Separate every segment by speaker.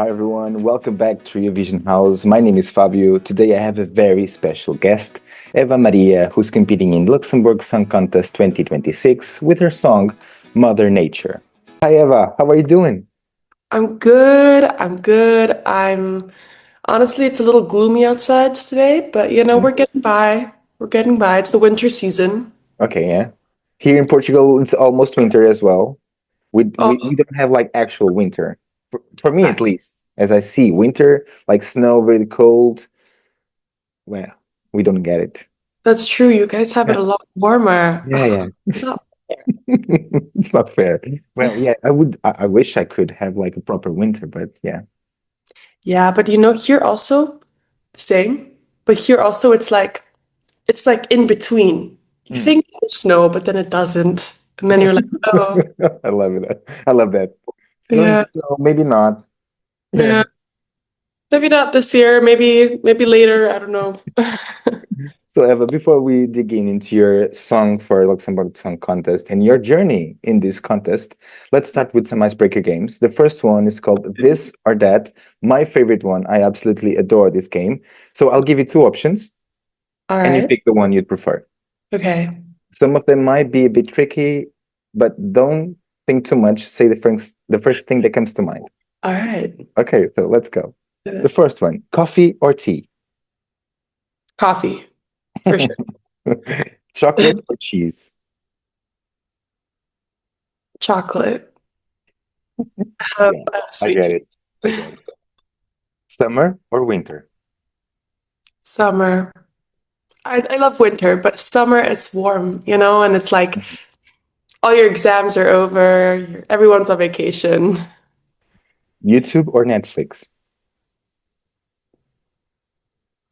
Speaker 1: Hi everyone, welcome back to Eurovisionhaus. My name is Fábio. Today I have a very special guest, Eva Marija, who's competing in Luxembourg Song Contest 2026 with her song Mother Nature. Hi Eva, how are you doing?
Speaker 2: I'm good. I'm good. I'm honestly, it's a little gloomy outside today, but
Speaker 1: Mhm.
Speaker 2: we're getting by. We're getting by. It's the winter season.
Speaker 1: Okay, yeah. Here in Portugal, it's almost winter as well. We,
Speaker 2: Oh,
Speaker 1: we, we don't have like actual winter, for me
Speaker 2: ah,
Speaker 1: at least. As I see winter, like snow, very cold. Well, we don't get it.
Speaker 2: that's true. You guys have it
Speaker 1: Yeah,
Speaker 2: a lot warmer.
Speaker 1: yeah, yeah.
Speaker 2: It's not fair.
Speaker 1: It's not fair. Well, yeah, I wish I could have like a proper winter, but yeah.
Speaker 2: Yeah, but here also, same. But here also it's like in between. You
Speaker 1: Mm.
Speaker 2: think it'll snow, but then it doesn't. And then you're like, oh,
Speaker 1: I love it. I love that. It's going to
Speaker 2: yeah,
Speaker 1: snow, maybe not.
Speaker 2: yeah. Maybe not this year, maybe later. I don't know.
Speaker 1: So, Eva, before we dig into your song for Luxembourg Song Contest and your journey in this contest, let's start with some icebreaker games. The first one is called This or That. My favorite one. I absolutely adore this game. So, I'll give you two options,
Speaker 2: All
Speaker 1: and you
Speaker 2: right.
Speaker 1: pick the one you'd prefer.
Speaker 2: Okay.
Speaker 1: Some of them might be a bit tricky, but don't think too much. Say the first thing that comes to mind.
Speaker 2: All right.
Speaker 1: Okay, so let's go. The first one, coffee or tea?
Speaker 2: Coffee, for sure.
Speaker 1: Chocolate or cheese?
Speaker 2: Chocolate.
Speaker 1: Yeah,
Speaker 2: I have
Speaker 1: I
Speaker 2: sweet
Speaker 1: get
Speaker 2: tooth.
Speaker 1: it. I get it. Summer or winter?
Speaker 2: Summer. I love winter, but summer it's warm, and it's like
Speaker 1: Mhm.
Speaker 2: all your exams are over, everyone's on vacation.
Speaker 1: YouTube or Netflix?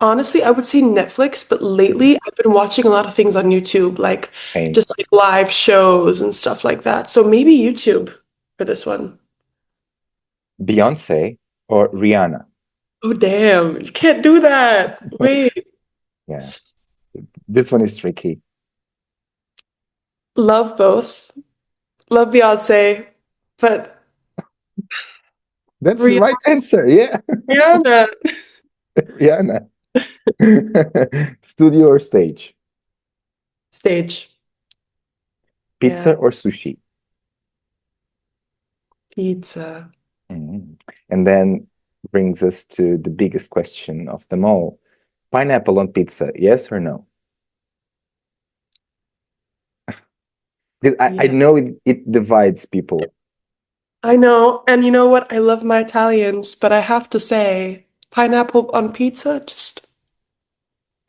Speaker 2: Honestly, I would say Netflix, but
Speaker 1: Mhm.
Speaker 2: lately I've been watching a lot of things on YouTube, like
Speaker 1: Same.
Speaker 2: just like live shows and stuff like that. So maybe YouTube for this one.
Speaker 1: Beyonce or Rihanna?
Speaker 2: Oh, damn. You can't do that. Wait.
Speaker 1: Yeah, this one is tricky.
Speaker 2: Love both. Love Beyonce, but
Speaker 1: That's the right answer. Yeah,
Speaker 2: Rihanna.
Speaker 1: Rihanna. Studio or stage?
Speaker 2: Stage.
Speaker 1: Pizza
Speaker 2: Yeah.
Speaker 1: or sushi?
Speaker 2: Pizza.
Speaker 1: Mhm. And then brings us to the biggest question of them all. Pineapple on pizza, yes or no? 'Cause I
Speaker 2: Yeah.
Speaker 1: know it divides people.
Speaker 2: I know. And you know what? I love my Italians, but I have to say, pineapple on pizza, just,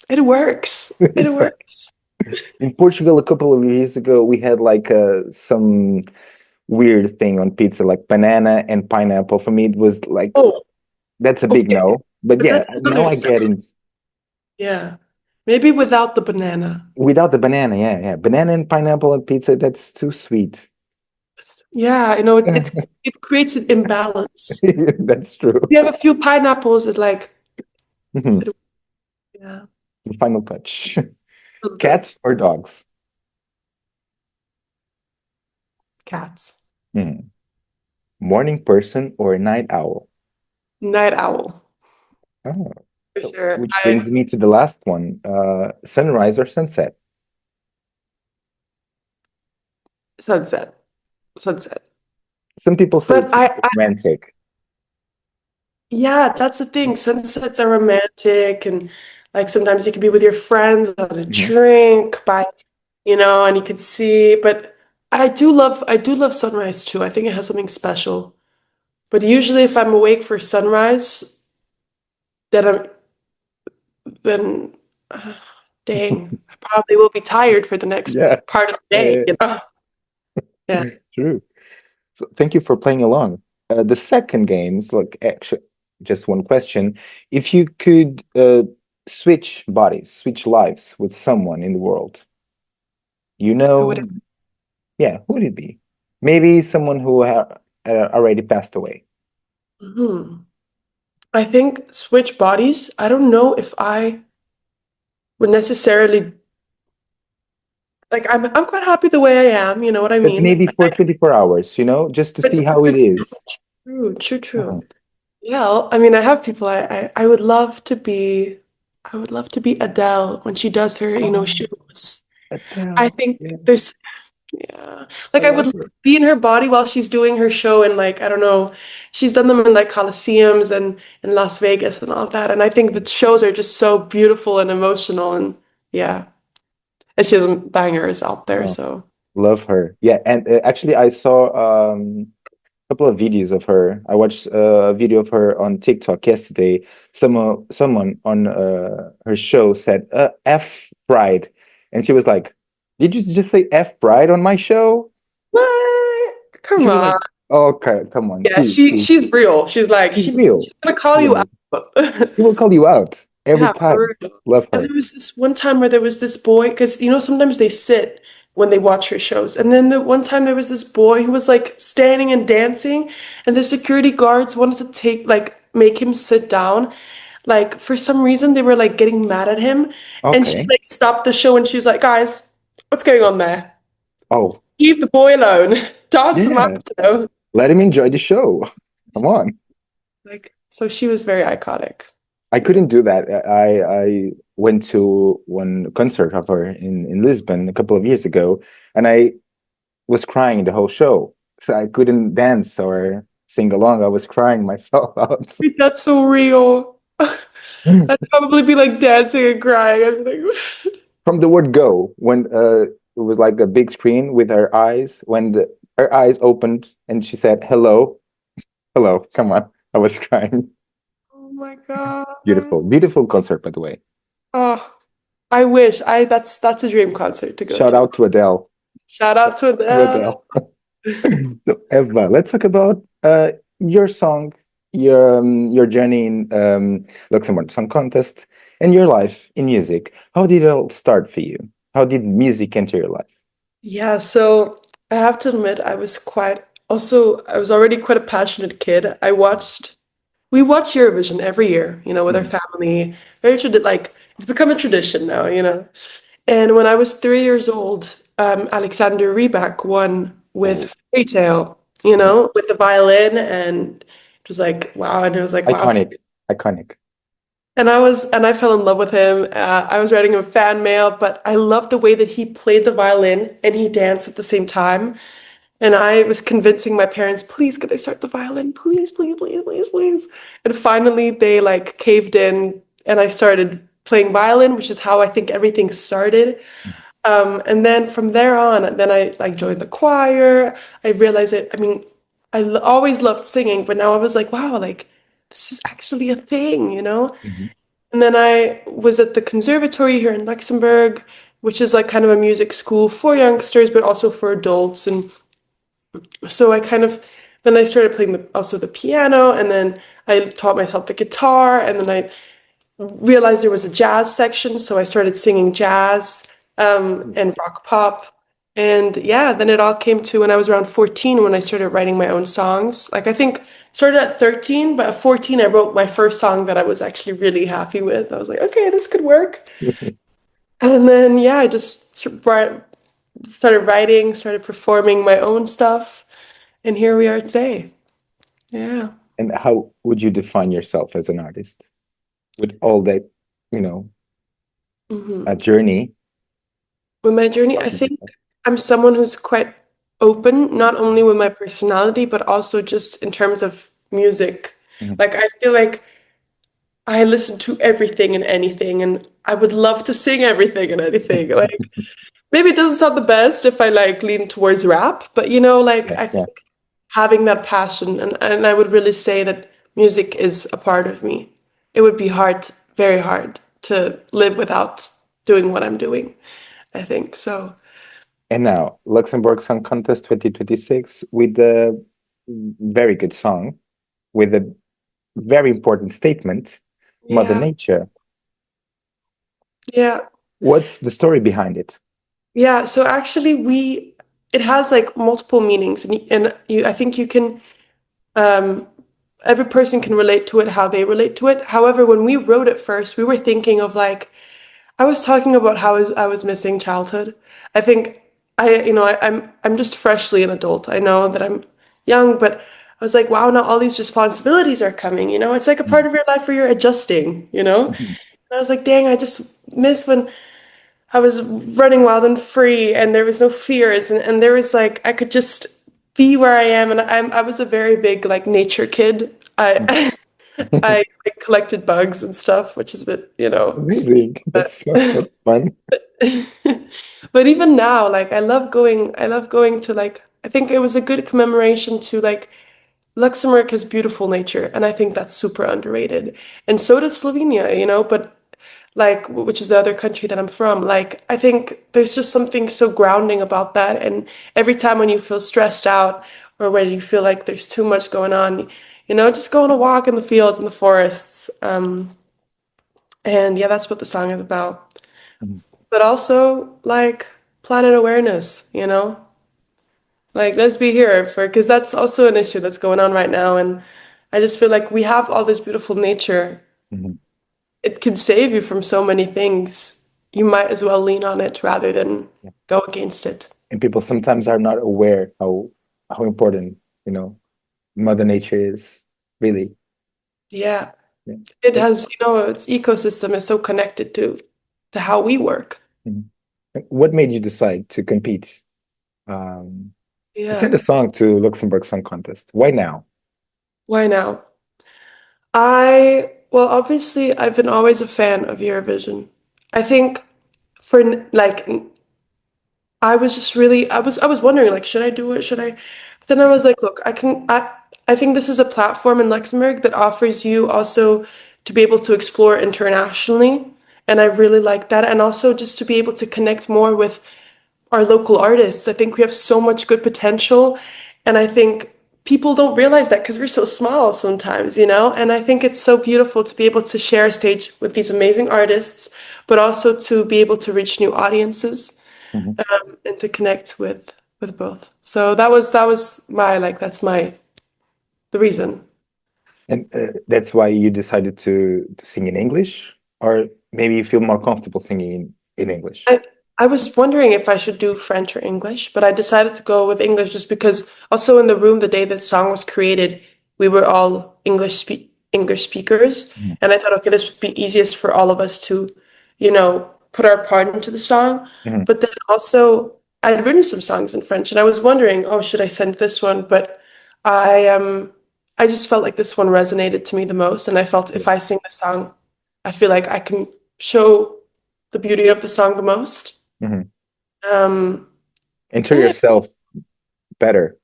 Speaker 2: it works. It works.
Speaker 1: In Portugal, a couple of years ago, we had like some weird thing on pizza, like banana and pineapple. For me, it was like,
Speaker 2: Oh,
Speaker 1: that's a big
Speaker 2: okay.
Speaker 1: no. But
Speaker 2: But
Speaker 1: yeah,
Speaker 2: that's
Speaker 1: now I get
Speaker 2: understandable.
Speaker 1: it.
Speaker 2: Yeah. Maybe without the banana.
Speaker 1: Without the banana, yeah, yeah. Banana and pineapple on pizza, that's too sweet.
Speaker 2: Yeah, it creates an imbalance.
Speaker 1: That's true.
Speaker 2: We have a few pineapples that like,
Speaker 1: Mhm.
Speaker 2: it, yeah,
Speaker 1: The final touch.
Speaker 2: a little bit.
Speaker 1: Cats or dogs?
Speaker 2: Cats.
Speaker 1: Mhm. Morning person or night owl?
Speaker 2: Night owl,
Speaker 1: Oh,
Speaker 2: for
Speaker 1: so
Speaker 2: sure.
Speaker 1: which brings me to the last one. Sunrise or sunset?
Speaker 2: Sunset. Sunset.
Speaker 1: Some people say
Speaker 2: But
Speaker 1: it's more romantic.
Speaker 2: yeah, that's the thing. Sunsets are romantic and like sometimes you could be with your friends on a
Speaker 1: Mhm.
Speaker 2: drink and you could see, but I do love sunrise too. I think it has something special. But usually if I'm awake for sunrise, then then uh, dang, I probably will be tired for the next
Speaker 1: Yeah,
Speaker 2: part of the
Speaker 1: yeah,
Speaker 2: day,
Speaker 1: yeah,
Speaker 2: you know? Yeah.
Speaker 1: true. So thank you for playing along. The second game is look, actually, just one question. If you could switch bodies, switch lives with someone in the world, you
Speaker 2: Who would
Speaker 1: know,
Speaker 2: it
Speaker 1: yeah, who would it be? Maybe someone who already passed away.
Speaker 2: hmm. I think switch bodies. I don't know if I would necessarily like I'm quite happy the way I am, you know what I
Speaker 1: But
Speaker 2: mean?
Speaker 1: maybe for 24 hours, just to
Speaker 2: But
Speaker 1: see how it is.
Speaker 2: true, true,
Speaker 1: Uh-huh.
Speaker 2: true. Yeah, I mean, I have people I would love to be. I would love to be Adele when she does her,
Speaker 1: Oh,
Speaker 2: shows. I
Speaker 1: Adele.
Speaker 2: think
Speaker 1: Yeah,
Speaker 2: there's, yeah,
Speaker 1: I
Speaker 2: like I would
Speaker 1: love
Speaker 2: love
Speaker 1: her.
Speaker 2: to be in her body while she's doing her show, and like I don't know, she's done them in like Coliseums and in Las Vegas and all that, and I think the shows are just so beautiful and emotional, and yeah, and she has bangers out there,
Speaker 1: Oh,
Speaker 2: so.
Speaker 1: love her. Yeah, and actually, I saw couple of videos of her. I watched a video of her on TikTok yesterday. Someone on her show said F Bride, and she was like, "Did you just say F Bride on my show?"
Speaker 2: What?
Speaker 1: She
Speaker 2: Come
Speaker 1: was
Speaker 2: on.
Speaker 1: like, "Okay, come on,
Speaker 2: Yeah, she's real. She's like
Speaker 1: she's real.
Speaker 2: she's gonna call
Speaker 1: She's
Speaker 2: you
Speaker 1: real.
Speaker 2: out.
Speaker 1: She will call you out every
Speaker 2: Yeah,
Speaker 1: time.
Speaker 2: for real.
Speaker 1: Love
Speaker 2: And
Speaker 1: her."
Speaker 2: there was this one time where there was this boy, because sometimes they sit when they watch her shows. And then the one time there was this boy who was like standing and dancing, and the security guards wanted to make him sit down. Like for some reason they were like getting mad at him, and she
Speaker 1: Okay.
Speaker 2: like stopped the show and she was like, "Guys, what's going on there?
Speaker 1: Oh,
Speaker 2: Leave the boy alone. Dance him out,
Speaker 1: yeah.
Speaker 2: you know."
Speaker 1: Let him enjoy the show. Come on.
Speaker 2: Like so she was very iconic.
Speaker 1: I couldn't do that. I went to one concert of her in Lisbon a couple of years ago, and I was crying the whole show. So I couldn't dance or sing along. I was crying myself out.
Speaker 2: That's so real. I'd probably be like dancing and crying. I'd be like,
Speaker 1: From the word go, when it was like a big screen with her eyes, when her eyes opened and she said, "Hello, hello, come on." I was crying.
Speaker 2: oh my God.
Speaker 1: Beautiful, beautiful concert, by the way.
Speaker 2: Oh, I wish that's a dream concert to go
Speaker 1: Shout
Speaker 2: to.
Speaker 1: out to Adele.
Speaker 2: Shout
Speaker 1: Shout
Speaker 2: out to
Speaker 1: out to
Speaker 2: them.
Speaker 1: Adele. So Eva, let's talk about your song, your journey in Luxembourg Song Contest, and your life in music. How did it all start for you? How did music enter your life?
Speaker 2: Yeah, so I have to admit I was already quite a passionate kid. We watch Eurovision every year, with our
Speaker 1: Mhm.
Speaker 2: family. Like it's become a tradition now. And when I was 3 years old, Alexander Rybak won
Speaker 1: Oh,
Speaker 2: with Fairy Tale,
Speaker 1: mhm.
Speaker 2: with the violin, and it was like wow, and it was like wow.
Speaker 1: Iconic, iconic.
Speaker 2: And I fell in love with him. I was writing him fan mail, but I loved the way that he played the violin and he danced at the same time. And I was convincing my parents, please, could I start the violin? Please, please, please, please, please. And finally, they like caved in, and I started playing violin, which is how I think everything started. And then from there on, then I like joined the choir. I realized it. I mean, always loved singing, but now I was like, wow, like this is actually a thing.
Speaker 1: Mhm.
Speaker 2: And then I was at the conservatory here in Luxembourg, which is like kind of a music school for youngsters, but also for adults. And so then I started playing also the piano, and then I taught myself the guitar, and then I realized there was a jazz section, so I started singing jazz and rock pop. And yeah, then it all came to when I was around 14 when I started writing my own songs. Like I think started at 13, but at 14 I wrote my first song that I was actually really happy with. I was like, okay, this could work. And then yeah, I just started writing, started performing my own stuff, and here we are today. Yeah.
Speaker 1: And how would you define yourself as an artist with all that, you know, a
Speaker 2: hmm
Speaker 1: journey?
Speaker 2: With my journey,
Speaker 1: How
Speaker 2: I
Speaker 1: did you
Speaker 2: think I'm someone who's quite open, not only with my personality, but also just in terms of music.
Speaker 1: Mhm.
Speaker 2: Like, I feel like I listen to everything and anything, and I would love to sing everything and anything. Like, maybe it doesn't sound the best if I like lean towards rap, but like,
Speaker 1: Yeah,
Speaker 2: I
Speaker 1: yeah.
Speaker 2: think having that passion, and I would really say that music is a part of me. It would be hard, very hard to live without doing what I'm doing, I think. So,
Speaker 1: And now, Luxembourg Song Contest 2026 with a very good song, with a very important statement, Mother
Speaker 2: yeah.
Speaker 1: Nature.
Speaker 2: Yeah.
Speaker 1: What's the story behind it?
Speaker 2: Yeah. So actually it has like multiple meanings, I think you can, um, every person can relate to it how they relate to it. However, when we wrote it first, we were thinking of like, I was talking about how I was missing childhood. I'm just freshly an adult. I know that I'm young, but was like, wow, now all these responsibilities are coming, you know? It's like a part of your life where you're adjusting, you know?
Speaker 1: Mhm.
Speaker 2: And I was like, dang, I just miss when I was running wild and free and there was no fears and there was like I could just be where I am and I was a very big like nature kid. I I like, collected bugs and stuff, which is a bit, you know.
Speaker 1: Amazing.
Speaker 2: But
Speaker 1: That's fun.
Speaker 2: but even now, like I love going to like I think it was a good commemoration to like Luxembourg has beautiful nature and I think that's super underrated. And so does Slovenia, you know, but like which is the other country that I'm from. Like I think there's just something so grounding about that. And every time when you feel stressed out or when you feel like there's too much going on, you know, just go on a walk in the fields and the forests. And yeah, that's what the song is about.
Speaker 1: Mhm.
Speaker 2: But also like planet awareness, you know? Like let's be here for because that's also an issue that's going on right now. And I just feel like we have all this beautiful nature.
Speaker 1: Mhm.
Speaker 2: It can save you from so many things. You might as well lean on it rather than
Speaker 1: Yeah.
Speaker 2: go against it.
Speaker 1: And people sometimes are not aware how important, Mother Nature is, really.
Speaker 2: Yeah,
Speaker 1: Yeah.
Speaker 2: it
Speaker 1: And,
Speaker 2: has, you know, its ecosystem is so connected to how we work.
Speaker 1: mhm. And what made you decide to compete, um, to
Speaker 2: Yeah.
Speaker 1: send a song to Luxembourg Song Contest? Why now?
Speaker 2: Why now? Well, obviously, I've been always a fan of Eurovision. I think for like I was just really I was wondering like should I do it? Should I? But then I was like, look, I think this is a platform in Luxembourg that offers you also to be able to explore internationally, and I really like that, and also just to be able to connect more with our local artists. I think we have so much good potential, and I think people don't realize that because we're so small sometimes, you know? And I think it's so beautiful to be able to share a stage with these amazing artists, but also to be able to reach new audiences
Speaker 1: Mhm.
Speaker 2: and to connect with both. So that was my like that's my the reason.
Speaker 1: And that's why you decided to sing in English, or maybe you feel more comfortable singing in English.
Speaker 2: I I was wondering if I should do French or English, but I decided to go with English just because also in the room the day that song was created, we were all English speakers,
Speaker 1: Mhm.
Speaker 2: and I thought, okay, this would be easiest for all of us to, you know, put our part into the song.
Speaker 1: Mhm.
Speaker 2: But then also I had written some songs in French, and I was wondering, oh, should I send this one? But I just felt like this one resonated to me the most, and I felt
Speaker 1: Yeah.
Speaker 2: if I sing the song, I feel like I can show the beauty of the song the most.
Speaker 1: Mhm.
Speaker 2: Um,
Speaker 1: Enter
Speaker 2: and
Speaker 1: yourself better.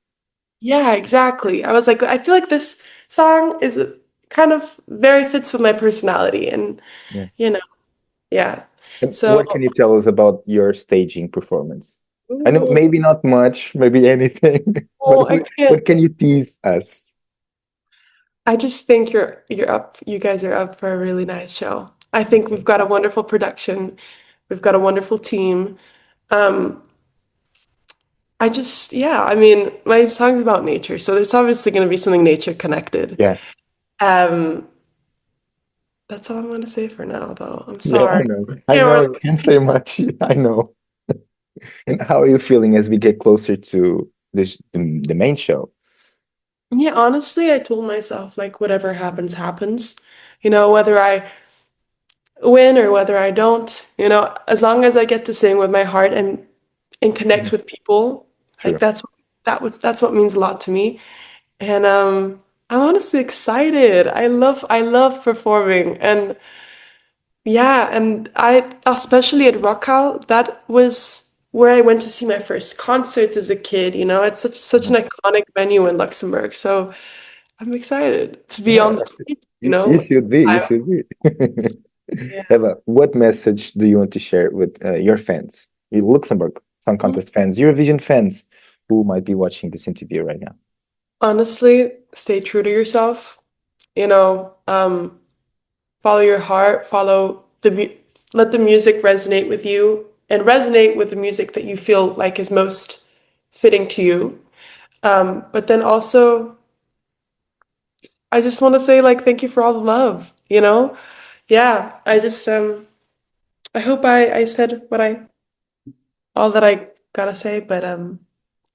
Speaker 2: yeah, exactly. I was like, I feel like this song is kind of very fits with my personality, and
Speaker 1: Yeah.
Speaker 2: you know, yeah.
Speaker 1: And
Speaker 2: So,
Speaker 1: what can you tell us about your staging performance? I know
Speaker 2: ooh,
Speaker 1: maybe not much, maybe anything, but
Speaker 2: oh, I can't.
Speaker 1: what can you tease us?
Speaker 2: I just think you're up. You guys are up for a really nice show. I think we've got a wonderful production. We've got a wonderful team. Um, I just, yeah, I mean, my song's about nature, so there's obviously going to be something nature connected.
Speaker 1: Yeah.
Speaker 2: Um, that's all I'm going to say for now, though. I'm
Speaker 1: Yeah, I
Speaker 2: sorry.
Speaker 1: know. I
Speaker 2: Can't
Speaker 1: know
Speaker 2: really.
Speaker 1: you can't say much. I know. And how are you feeling as we get closer to the main show?
Speaker 2: Yeah, honestly, I told myself like whatever happens, happens. You know, whether I win or whether I don't, you know, as long as I get to sing with my heart and connect
Speaker 1: Mhm.
Speaker 2: with people, like
Speaker 1: True.
Speaker 2: that's what means a lot to me. And I'm honestly excited. I love performing and yeah, and I especially at Rockhall, that was where I went to see my first concert as a kid, you know. It's such an
Speaker 1: Mhm.
Speaker 2: iconic venue in Luxembourg. So I'm excited to be
Speaker 1: Yeah,
Speaker 2: on the stage, you
Speaker 1: you
Speaker 2: know.
Speaker 1: should be. You
Speaker 2: I,
Speaker 1: should be.
Speaker 2: yeah.
Speaker 1: Eva, what message do you want to share with your fans, your Luxembourg Song Contest fans, Eurovision fans who might be watching this interview right now?
Speaker 2: Honestly, stay true to yourself. You know, follow your heart, let the music resonate with you and resonate with the music that you feel like is most fitting to you. But then also, I just want to say like thank you for all the love, you know? Yeah, I just I hope I said what I all that I gotta say, but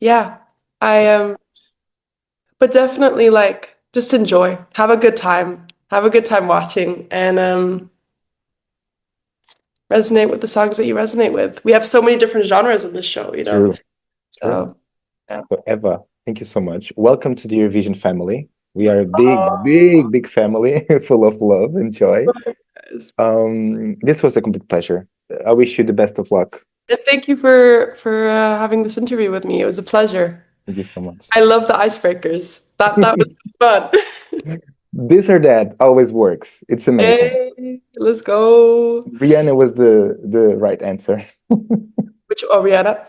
Speaker 2: yeah. I But definitely like just enjoy. Have a good time. Have a good time watching and resonate with the songs that you resonate with. We have so many different genres in this show, you know.
Speaker 1: True.
Speaker 2: So yeah.
Speaker 1: So Eva, thank you so much. Welcome to the Eurovision family. We are a big,
Speaker 2: Oh,
Speaker 1: big, big family full of love and joy. This was a complete pleasure. I wish you the best of luck.
Speaker 2: and thank you for having this interview with me. It was a pleasure.
Speaker 1: Thank you so much.
Speaker 2: I love the icebreakers. That was fun.
Speaker 1: This or that always works. It's amazing.
Speaker 2: Hey, let's go.
Speaker 1: Rihanna was the right answer.
Speaker 2: Which Rihanna?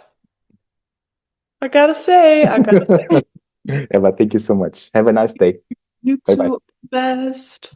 Speaker 2: I gotta say,
Speaker 1: Eva, thank you so much. Have a nice day.
Speaker 2: you
Speaker 1: Bye bye.
Speaker 2: two best.